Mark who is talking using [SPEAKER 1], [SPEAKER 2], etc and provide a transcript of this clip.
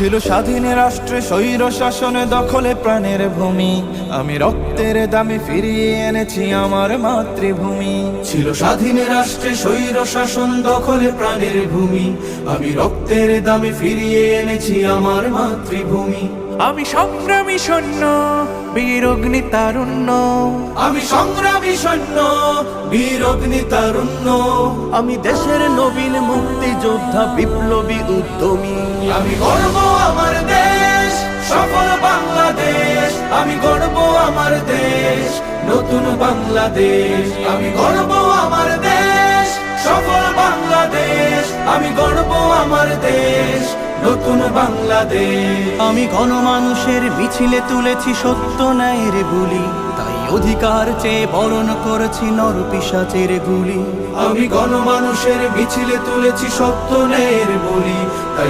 [SPEAKER 1] ছিল স্বাধীন রাষ্ট্রে স্বৈর শাসন দখলে প্রাণের ভূমি, আমি রক্তের দামে ফিরিয়ে এনেছি আমার মাতৃভূমি।
[SPEAKER 2] ছিল স্বাধীন রাষ্ট্রে স্বৈর শাসন দখলে প্রাণের ভূমি, আমি রক্তের দামে ফিরিয়ে এনেছি আমার মাতৃভূমি।
[SPEAKER 1] আমি সংগ্রামী সৈন্য, বীর অগ্নি তারুণ্য,
[SPEAKER 2] আমি সংগ্রামী সৈন্য, বীর অগ্নি তারুণ্য।
[SPEAKER 1] আমি দেশের নবীন মুক্তিযোদ্ধা, বিপ্লবী উদ্যমী।
[SPEAKER 2] আমি গর্ব আমার দেশ, সফল বাংলাদেশ। আমি গর্ব আমার দেশ, নতুন বাংলাদেশ। আমি গর্ব আমার দেশ, সফল বাংলাদেশ। আমি গর্ব আমার দেশ, নতুন বাংলাদেশ।
[SPEAKER 1] আমি গণমানুষের মিছিলে তুলেছি সত্য ন্যায়ের বুলি, তাই অধিকার চেয়ে বরণ করেছি নর পিশাচের গুলি।
[SPEAKER 2] আমি গণমানুষের মিছিলে তুলেছি সত্য ন্যায়ের বলি, তাই